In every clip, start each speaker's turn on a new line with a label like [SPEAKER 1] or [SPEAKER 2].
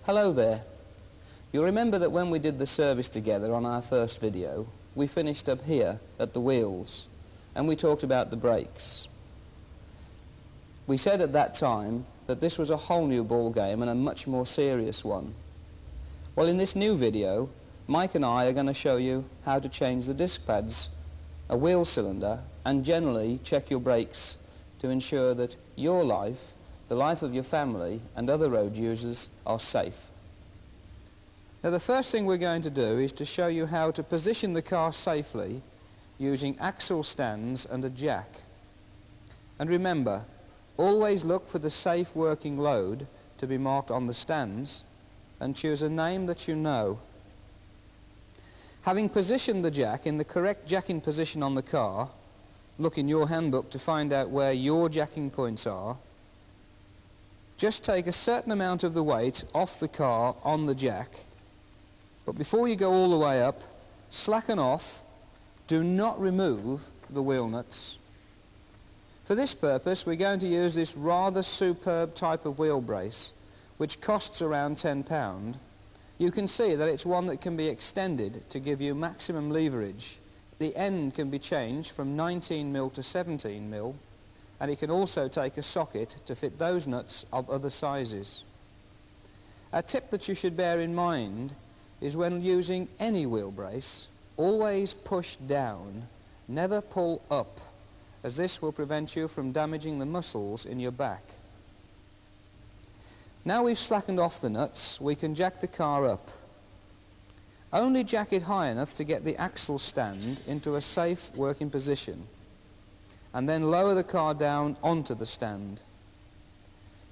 [SPEAKER 1] Hello there. You'll remember that when we did the service together on our first video, we finished up here at the wheels and we talked about the brakes. We said at that time that this was a whole new ball game and a much more serious one. Well, in this new video, Mike and I are going to show you how to change the disc pads, a wheel cylinder, and generally check your brakes to ensure that your life, the life of your family and other road users are safe. Now, the first thing we're going to do is to show you how to position the car safely using axle stands and a jack. And remember, always look for the safe working load to be marked on the stands and choose a name that you know. Having positioned the jack in the correct jacking position on the car, look in your handbook to find out where your jacking points are. Just take a certain amount of the weight off the car on the jack, but before you go all the way up, slacken off. Do not remove the wheel nuts. For this purpose, we're going to use this rather superb type of wheel brace, which costs around £10. You can see that it's one that can be extended to give you maximum leverage. The end can be changed from 19mm to 17mm, and it can also take a socket to fit those nuts of other sizes. A tip that you should bear in mind is when using any wheel brace, always push down, never pull up, as this will prevent you from damaging the muscles in your back. Now we've slackened off the nuts, we can jack the car up. Only jack it high enough to get the axle stand into a safe working position, and then lower the car down onto the stand.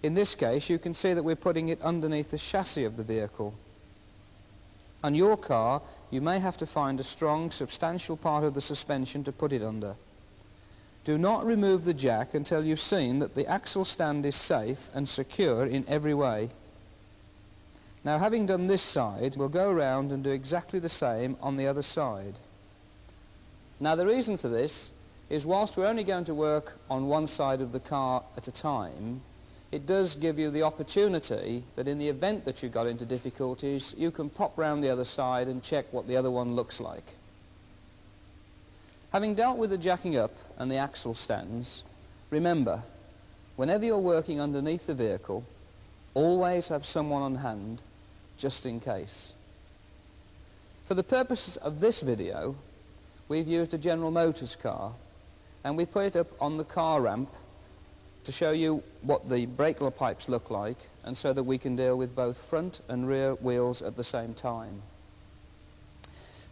[SPEAKER 1] In this case, you can see that we're putting it underneath the chassis of the vehicle. On your car, you may have to find a strong, substantial part of the suspension to put it under. Do not remove the jack until you've seen that the axle stand is safe and secure in every way. Now, having done this side, we'll go around and do exactly the same on the other side. Now, the reason for this is whilst we're only going to work on one side of the car at a time, it does give you the opportunity that in the event that you got into difficulties, you can pop round the other side and check what the other one looks like. Having dealt with the jacking up and the axle stands, remember, whenever you're working underneath the vehicle, always have someone on hand, just in case. For the purposes of this video, we've used a General Motors car, and we put it up on the car ramp to show you what the brake pipes look like, and so that we can deal with both front and rear wheels at the same time.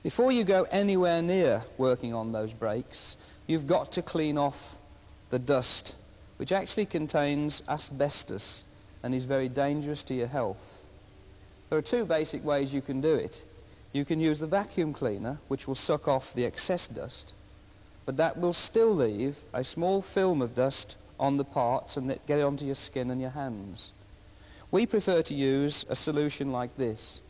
[SPEAKER 1] Before you go anywhere near working on those brakes, you've got to clean off the dust, which actually contains asbestos and is very dangerous to your health. There are two basic ways you can do it. You can use the vacuum cleaner, which will suck off the excess dust, but that will still leave a small film of dust on the parts and get it onto your skin and your hands. We prefer to use a solution like this,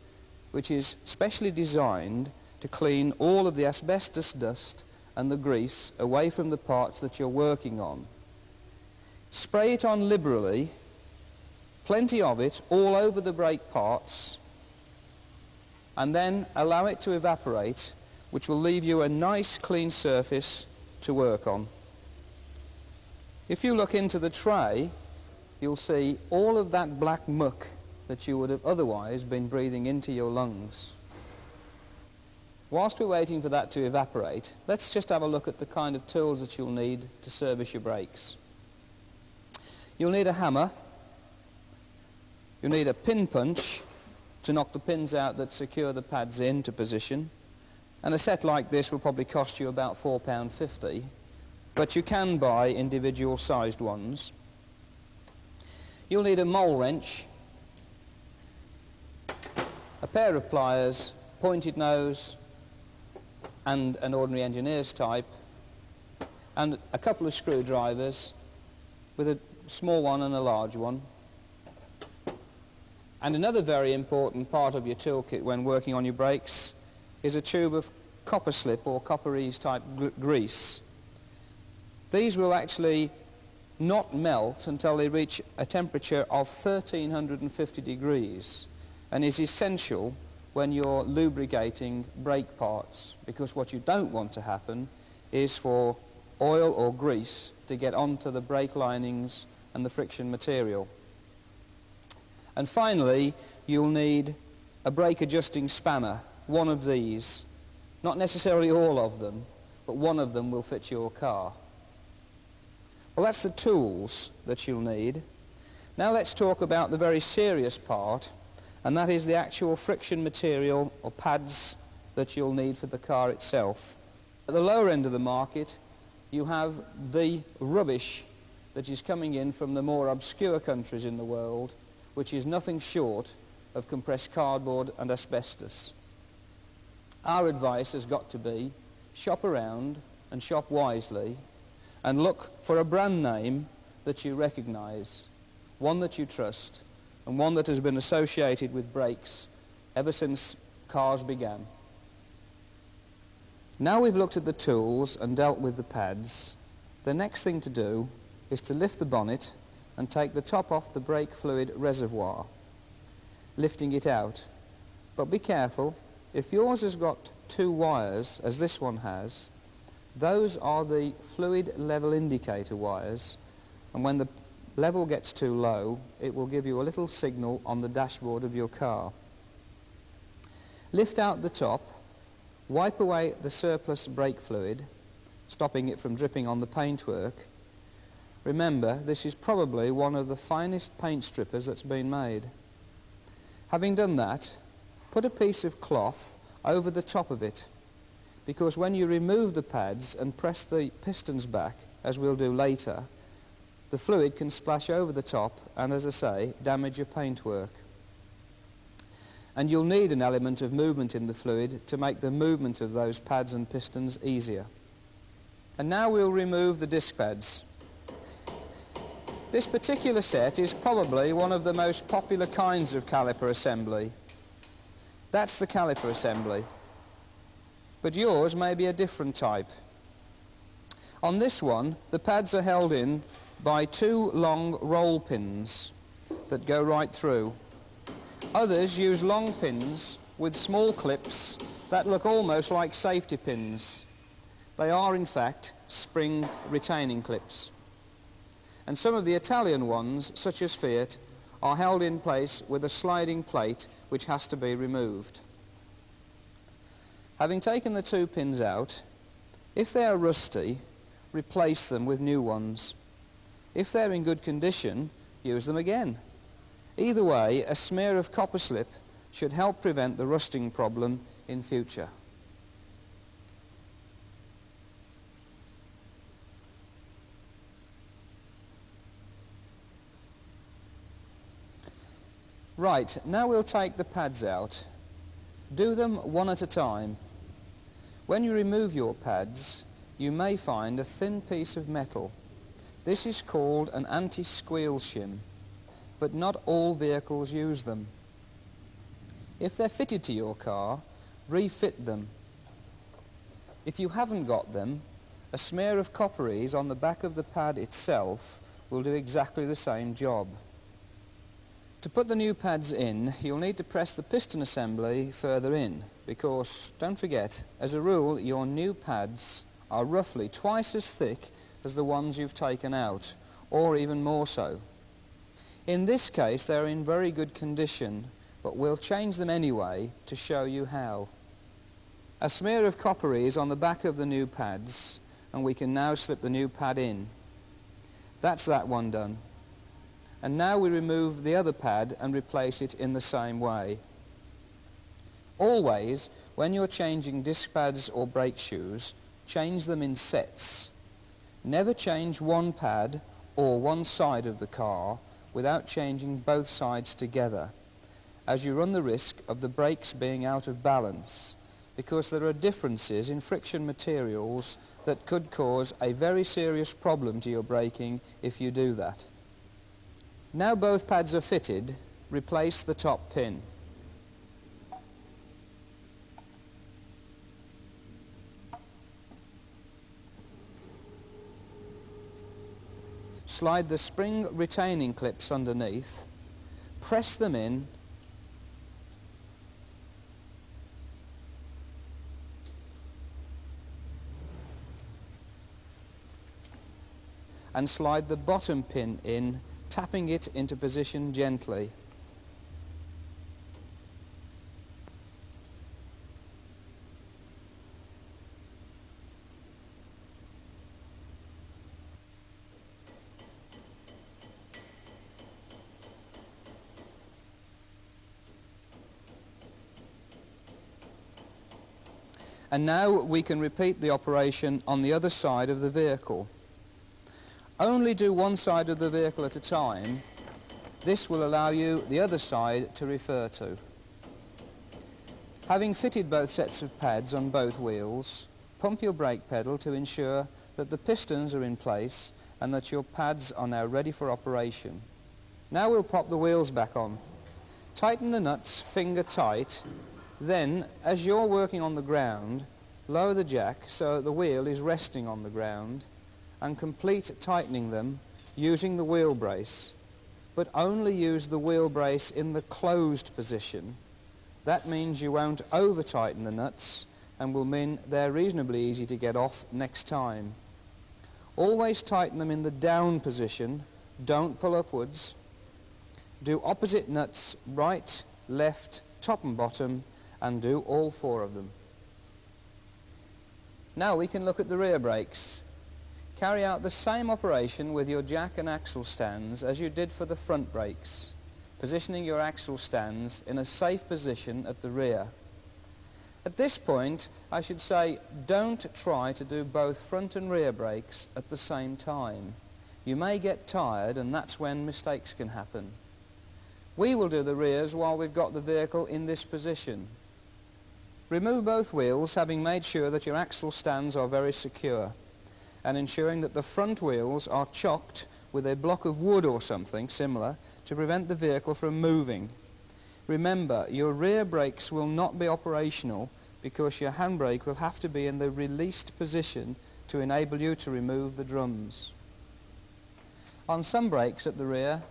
[SPEAKER 1] which is specially designed to clean all of the asbestos dust and the grease away from the parts that you're working on. Spray it on liberally, plenty of it all over the brake parts, and then allow it to evaporate, which will leave you a nice clean surface to work on. If you look into the tray, you'll see all of that black muck that you would have otherwise been breathing into your lungs. Whilst we're waiting for that to evaporate, let's just have a look at the kind of tools that you'll need to service your brakes. You'll need a hammer, you'll need a pin punch to knock the pins out that secure the pads into position, and a set like this will probably cost you about £4.50, but you can buy individual sized ones. You'll need a mole wrench, a pair of pliers, pointed nose, and an ordinary engineer's type, and a couple of screwdrivers with a small one and a large one. And another very important part of your toolkit when working on your brakes is a tube of copper slip or copper-ease type grease. These will actually not melt until they reach a temperature of 1350 degrees. and is essential when you're lubricating brake parts, because what you don't want to happen is for oil or grease to get onto the brake linings and the friction material. And finally, you'll need a brake adjusting spanner, one of these. Not necessarily all of them, but one of them will fit your car. Well, that's the tools that you'll need. Now let's talk about the very serious part, and that is the actual friction material or pads that you'll need for the car itself. At the lower end of the market, you have the rubbish that is coming in from the more obscure countries in the world, which is nothing short of compressed cardboard and asbestos. Our advice has got to be shop around and shop wisely and look for a brand name that you recognise, one that you trust, and one that has been associated with brakes ever since cars began. Now we've looked at the tools and dealt with the pads, the next thing to do is to lift the bonnet and take the top off the brake fluid reservoir, lifting it out. But be careful, if yours has got 2 wires, as this one has, those are the fluid level indicator wires, and when the level gets too low, it will give you a little signal on the dashboard of your car. Lift out the top, wipe away the surplus brake fluid, stopping it from dripping on the paintwork. Remember, this is probably one of the finest paint strippers that's been made. Having done that, put a piece of cloth over the top of it, because when you remove the pads and press the pistons back, as we'll do later, the fluid can splash over the top and, as I say, damage your paintwork. And you'll need an element of movement in the fluid to make the movement of those pads and pistons easier. And now we'll remove the disc pads. This particular set is probably one of the most popular kinds of caliper assembly. That's the caliper assembly. But yours may be a different type. On this one, the pads are held in by 2 long roll pins that go right through. Others use long pins with small clips that look almost like safety pins. They are, in fact, spring retaining clips. And some of the Italian ones, such as Fiat, are held in place with a sliding plate which has to be removed. Having taken the 2 pins out, if they are rusty, replace them with new ones. If they're in good condition, use them again. Either way, a smear of copper slip should help prevent the rusting problem in future. Right, now we'll take the pads out. Do them one at a time. When you remove your pads, you may find a thin piece of metal. This is called an anti-squeal shim, but not all vehicles use them. If they're fitted to your car, refit them. If you haven't got them, a smear of copperies on the back of the pad itself will do exactly the same job. To put the new pads in, you'll need to press the piston assembly further in, because, don't forget, as a rule, your new pads are roughly twice as thick as the ones you've taken out, or even more so. In this case, they're in very good condition, but we'll change them anyway to show you how. A smear of copperies on the back of the new pads, and we can now slip the new pad in. That's that one done. And now we remove the other pad and replace it in the same way. Always, when you're changing disc pads or brake shoes, change them in sets. Never change one pad or one side of the car without changing both sides together, as you run the risk of the brakes being out of balance, because there are differences in friction materials that could cause a very serious problem to your braking if you do that. Now both pads are fitted, replace the top pin. Slide the spring retaining clips underneath, press them in, and slide the bottom pin in, tapping it into position gently. And now we can repeat the operation on the other side of the vehicle. Only do one side of the vehicle at a time. This will allow you the other side to refer to. Having fitted both sets of pads on both wheels, pump your brake pedal to ensure that the pistons are in place and that your pads are now ready for operation. Now we'll pop the wheels back on. Tighten the nuts finger tight. Then, as you're working on the ground, lower the jack so that the wheel is resting on the ground and complete tightening them using the wheel brace, but only use the wheel brace in the closed position. That means you won't over-tighten the nuts and will mean they're reasonably easy to get off next time. Always tighten them in the down position, don't pull upwards. Do opposite nuts right, left, top and bottom, and do all 4 of them. Now we can look at the rear brakes. Carry out the same operation with your jack and axle stands as you did for the front brakes, positioning your axle stands in a safe position at the rear. At this point, I should say, don't try to do both front and rear brakes at the same time. You may get tired, and that's when mistakes can happen. We will do the rears while we've got the vehicle in this position. Remove both wheels, having made sure that your axle stands are very secure, and ensuring that the front wheels are chocked with a block of wood or something similar to prevent the vehicle from moving. Remember, your rear brakes will not be operational because your handbrake will have to be in the released position to enable you to remove the drums. On some brakes at the rear,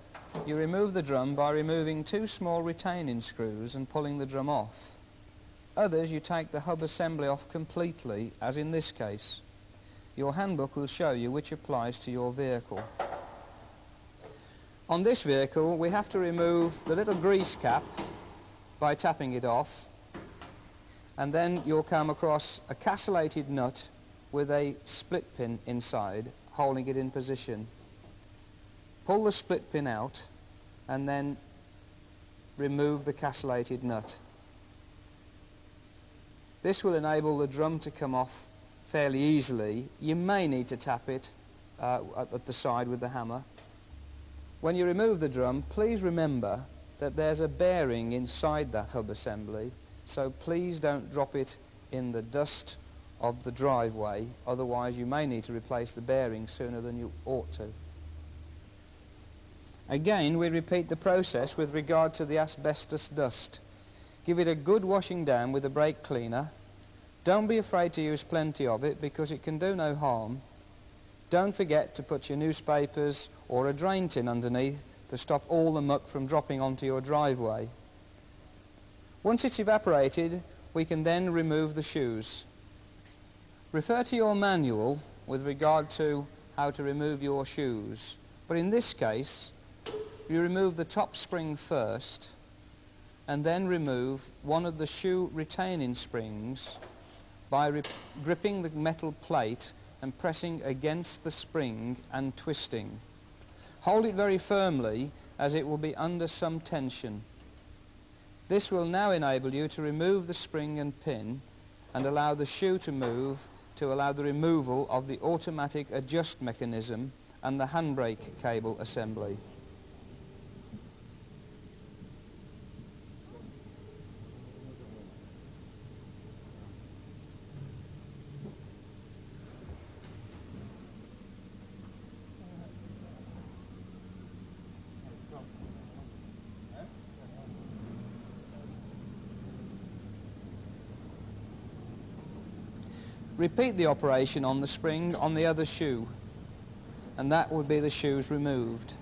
[SPEAKER 1] you remove the drum by removing 2 small retaining screws and pulling the drum off. Others, you take the hub assembly off completely, as in this case. Your handbook will show you which applies to your vehicle. On this vehicle, we have to remove the little grease cap by tapping it off, and then you'll come across a castellated nut with a split pin inside, holding it in position. Pull the split pin out, and then remove the castellated nut. This will enable the drum to come off fairly easily. You may need to tap it at the side with the hammer. When you remove the drum, please remember that there's a bearing inside that hub assembly, so please don't drop it in the dust of the driveway, otherwise you may need to replace the bearing sooner than you ought to. Again, we repeat the process with regard to the asbestos dust. Give it a good washing down with a brake cleaner. Don't be afraid to use plenty of it because it can do no harm. Don't forget to put your newspapers or a drain tin underneath to stop all the muck from dropping onto your driveway. Once it's evaporated, we can then remove the shoes. Refer to your manual with regard to how to remove your shoes, but in this case, you remove the top spring first, and then remove one of the shoe retaining springs by gripping the metal plate and pressing against the spring and twisting. Hold it very firmly as it will be under some tension. This will now enable you to remove the spring and pin and allow the shoe to move to allow the removal of the automatic adjust mechanism and the handbrake cable assembly. Repeat the operation on the spring on the other shoe, and that would be the shoes removed.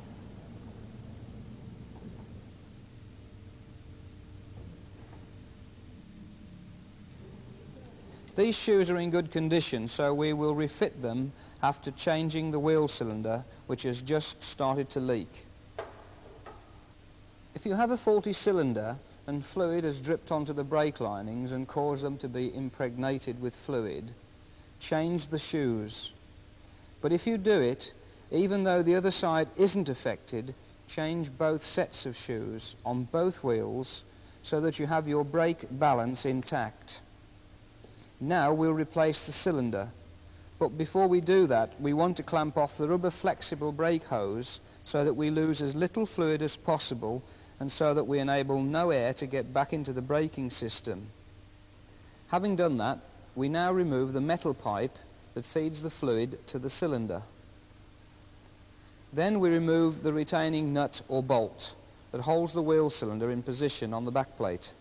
[SPEAKER 1] These shoes are in good condition, so we will refit them after changing the wheel cylinder, which has just started to leak. If you have a faulty cylinder and fluid has dripped onto the brake linings and caused them to be impregnated with fluid, change the shoes. But if you do it, even though the other side isn't affected, change both sets of shoes on both wheels so that you have your brake balance intact. Now we'll replace the cylinder. But before we do that, we want to clamp off the rubber flexible brake hose so that we lose as little fluid as possible and so that we enable no air to get back into the braking system. Having done that, we now remove the metal pipe that feeds the fluid to the cylinder. Then we remove the retaining nut or bolt that holds the wheel cylinder in position on the backplate.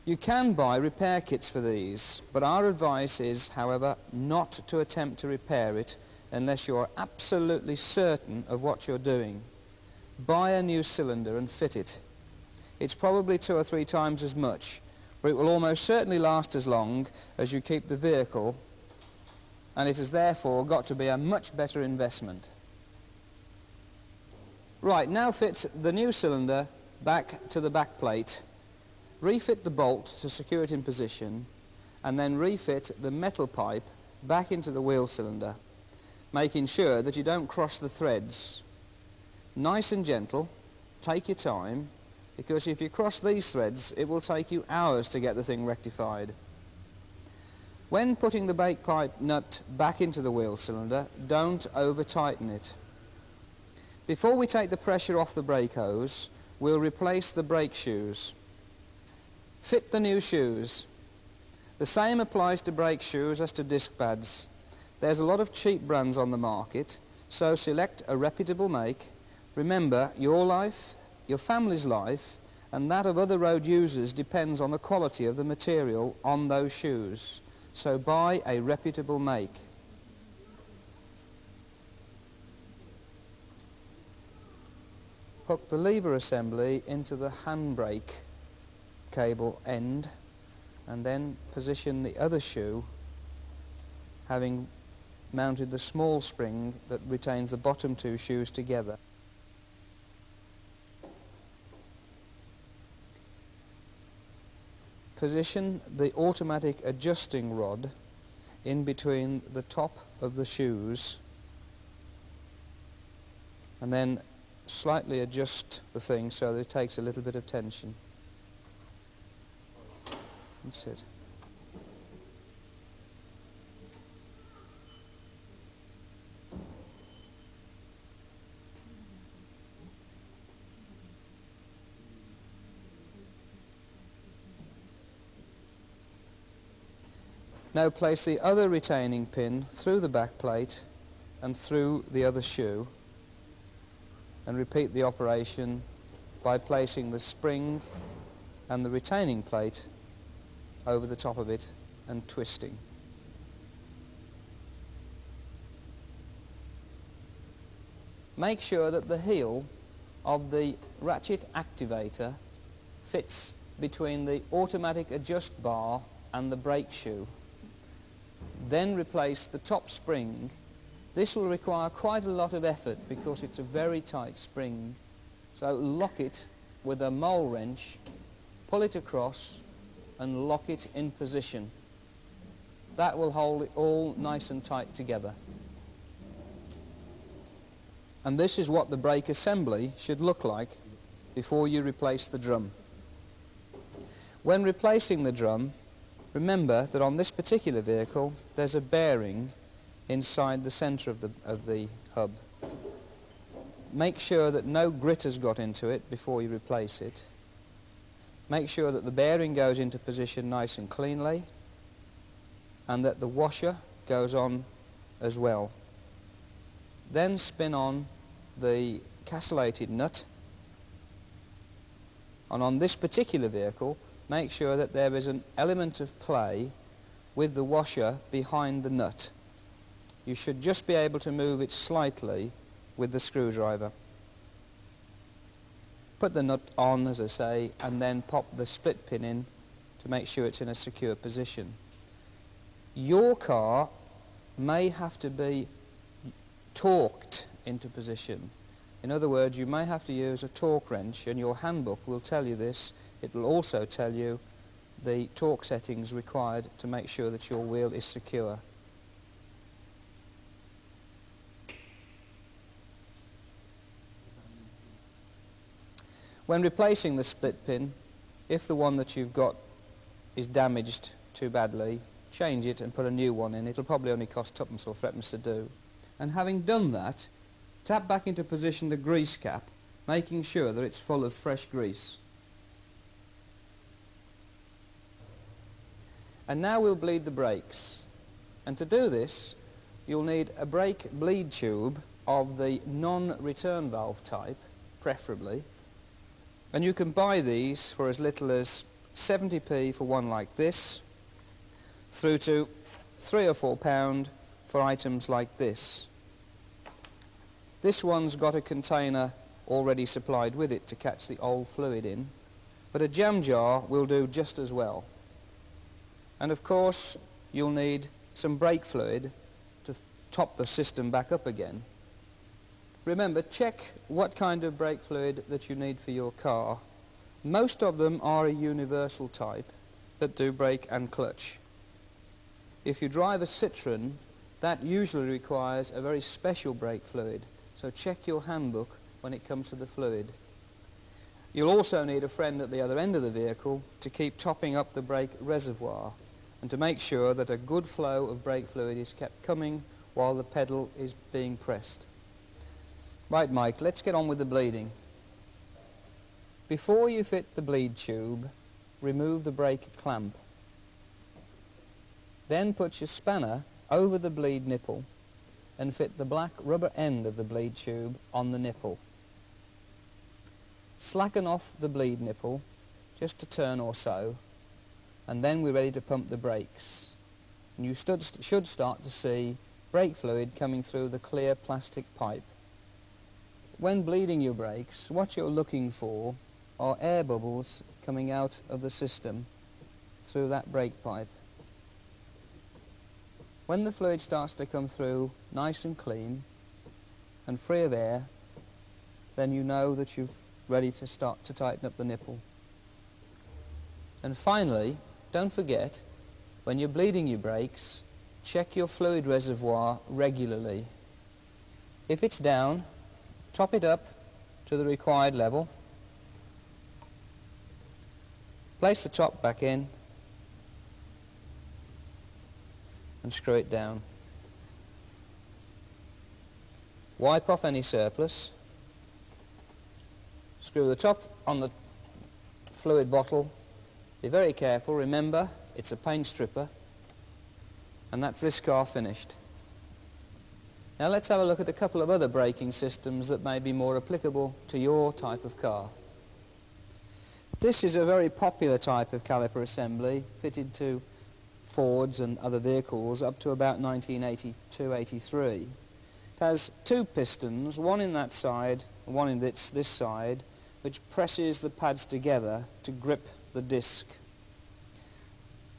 [SPEAKER 1] You can buy repair kits for these, but our advice is, however, not to attempt to repair it unless you are absolutely certain of what you're doing. Buy a new cylinder and fit it. It's probably 2 or 3 times as much, but it will almost certainly last as long as you keep the vehicle, and it has therefore got to be a much better investment. Right, now fit the new cylinder back to the back plate. Refit the bolt to secure it in position, and then refit the metal pipe back into the wheel cylinder, making sure that you don't cross the threads. Nice and gentle, take your time, because if you cross these threads, it will take you hours to get the thing rectified. When putting the brake pipe nut back into the wheel cylinder, don't over-tighten it. Before we take the pressure off the brake hose, we'll replace the brake shoes. Fit the new shoes. The same applies to brake shoes as to disc pads. There's a lot of cheap brands on the market, so select a reputable make. Remember, your life, your family's life, and that of other road users depends on the quality of the material on those shoes. So buy a reputable make. Hook the lever assembly into the handbrake cable end and then position the other shoe, having mounted the small spring that retains the bottom 2 shoes together. Position the automatic adjusting rod in between the top of the shoes and then slightly adjust the thing so that it takes a little bit of tension. That's it. Now place the other retaining pin through the back plate and through the other shoe, and repeat the operation by placing the spring and the retaining plate over the top of it and twisting. Make sure that the heel of the ratchet activator fits between the automatic adjust bar and the brake shoe. Then replace the top spring. This will require quite a lot of effort because it's a very tight spring. So lock it with a mole wrench, pull it across and lock it in position. That will hold it all nice and tight together. And this is what the brake assembly should look like before you replace the drum. When replacing the drum, remember that on this particular vehicle there's a bearing inside the centre of the hub. Make sure that no grit has got into it before you replace it. Make sure that the bearing goes into position nice and cleanly and that the washer goes on as well. Then spin on the castellated nut, and on this particular vehicle make sure that there is an element of play with the washer behind the nut. You should just be able to move it slightly with the screwdriver. Put the nut on, as I say, and then pop the split pin in to make sure it's in a secure position. Your car may have to be torqued into position. In other words, you may have to use a torque wrench, and your handbook will tell you this. It will also tell you the torque settings required to make sure that your wheel is secure. When replacing the split pin, if the one that you've got is damaged too badly, change it and put a new one in. It'll probably only cost twopence or threepence to do. And having done that, tap back into position the grease cap, making sure that it's full of fresh grease. And now we'll bleed the brakes. And to do this, you'll need a brake bleed tube of the non-return valve type, preferably. And you can buy these for as little as 70p for one like this, through to £3 or £4 for items like this. This one's got a container already supplied with it to catch the old fluid in, but a jam jar will do just as well. And of course, you'll need some brake fluid to top the system back up again. Remember, check what kind of brake fluid that you need for your car. Most of them are a universal type that do brake and clutch. If you drive a Citroën, that usually requires a very special brake fluid, so check your handbook when it comes to the fluid. You'll also need a friend at the other end of the vehicle to keep topping up the brake reservoir and to make sure that a good flow of brake fluid is kept coming while the pedal is being pressed. Right, Mike, let's get on with the bleeding. Before you fit the bleed tube, remove the brake clamp. Then put your spanner over the bleed nipple and fit the black rubber end of the bleed tube on the nipple. Slacken off the bleed nipple, just a turn or so, and then we're ready to pump the brakes. And you should start to see brake fluid coming through the clear plastic pipe. When bleeding your brakes, what you're looking for are air bubbles coming out of the system through that brake pipe. When the fluid starts to come through nice and clean and free of air, then you know that you're ready to start to tighten up the nipple. And finally, don't forget, when you're bleeding your brakes, check your fluid reservoir regularly. If it's down, top it up to the required level. Place the top back in and screw it down. Wipe off any surplus. Screw the top on the fluid bottle. Be very careful. Remember, it's a paint stripper. And that's this car finished. Now let's have a look at a couple of other braking systems that may be more applicable to your type of car. This is a very popular type of caliper assembly fitted to Fords and other vehicles up to about 1982-83. It has two pistons, one in that side and one in this side, which presses the pads together to grip the disc.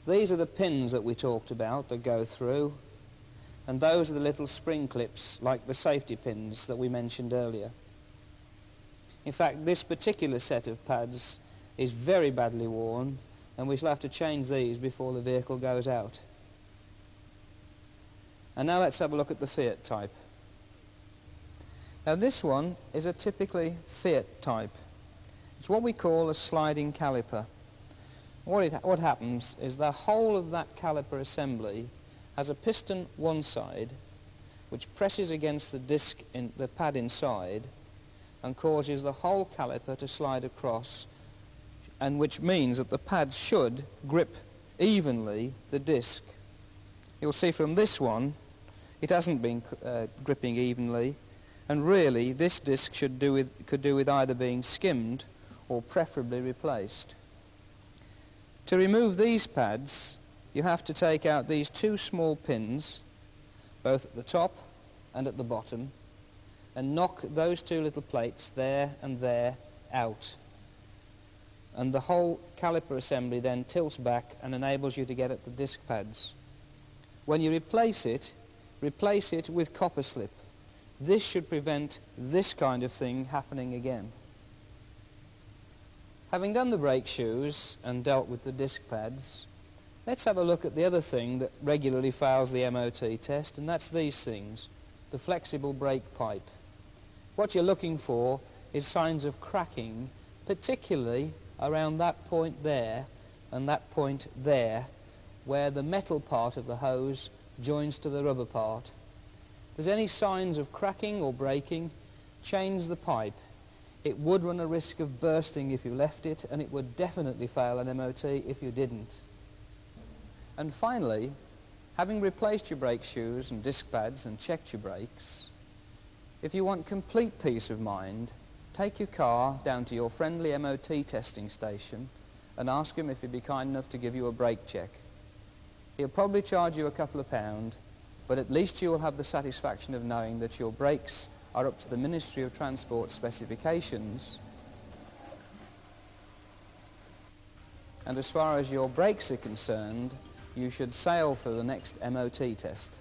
[SPEAKER 1] These are the pins that we talked about that go through, and those are the little spring clips like the safety pins that we mentioned earlier. In fact, this particular set of pads is very badly worn, and we shall have to change these before the vehicle goes out. And now let's have a look at the Fiat type. Now this one is a typically Fiat type. It's what we call a sliding caliper. What happens is the whole of that caliper assembly has a piston one side which presses against the disc in the pad inside and causes the whole caliper to slide across, and which means that the pad should grip evenly the disc. You'll see from this one it hasn't been gripping evenly, and really this disc could do with either being skimmed or preferably replaced. To remove these pads, you have to take out these two small pins, both at the top and at the bottom, and knock those two little plates there and there out. And the whole caliper assembly then tilts back and enables you to get at the disc pads. When you replace it, replace it with copper slip. This should prevent this kind of thing happening again. Having done the brake shoes and dealt with the disc pads, let's have a look at the other thing that regularly fails the MOT test, and that's these things, the flexible brake pipe. What you're looking for is signs of cracking, particularly around that point there and that point there, where the metal part of the hose joins to the rubber part. If there's any signs of cracking or breaking, change the pipe. It would run a risk of bursting if you left it, and it would definitely fail an MOT if you didn't. And finally, having replaced your brake shoes and disc pads and checked your brakes, if you want complete peace of mind, take your car down to your friendly MOT testing station and ask him if he'd be kind enough to give you a brake check. He'll probably charge you a couple of pounds, but at least you will have the satisfaction of knowing that your brakes are up to the Ministry of Transport specifications. And as far as your brakes are concerned, you should sail through the next MOT test.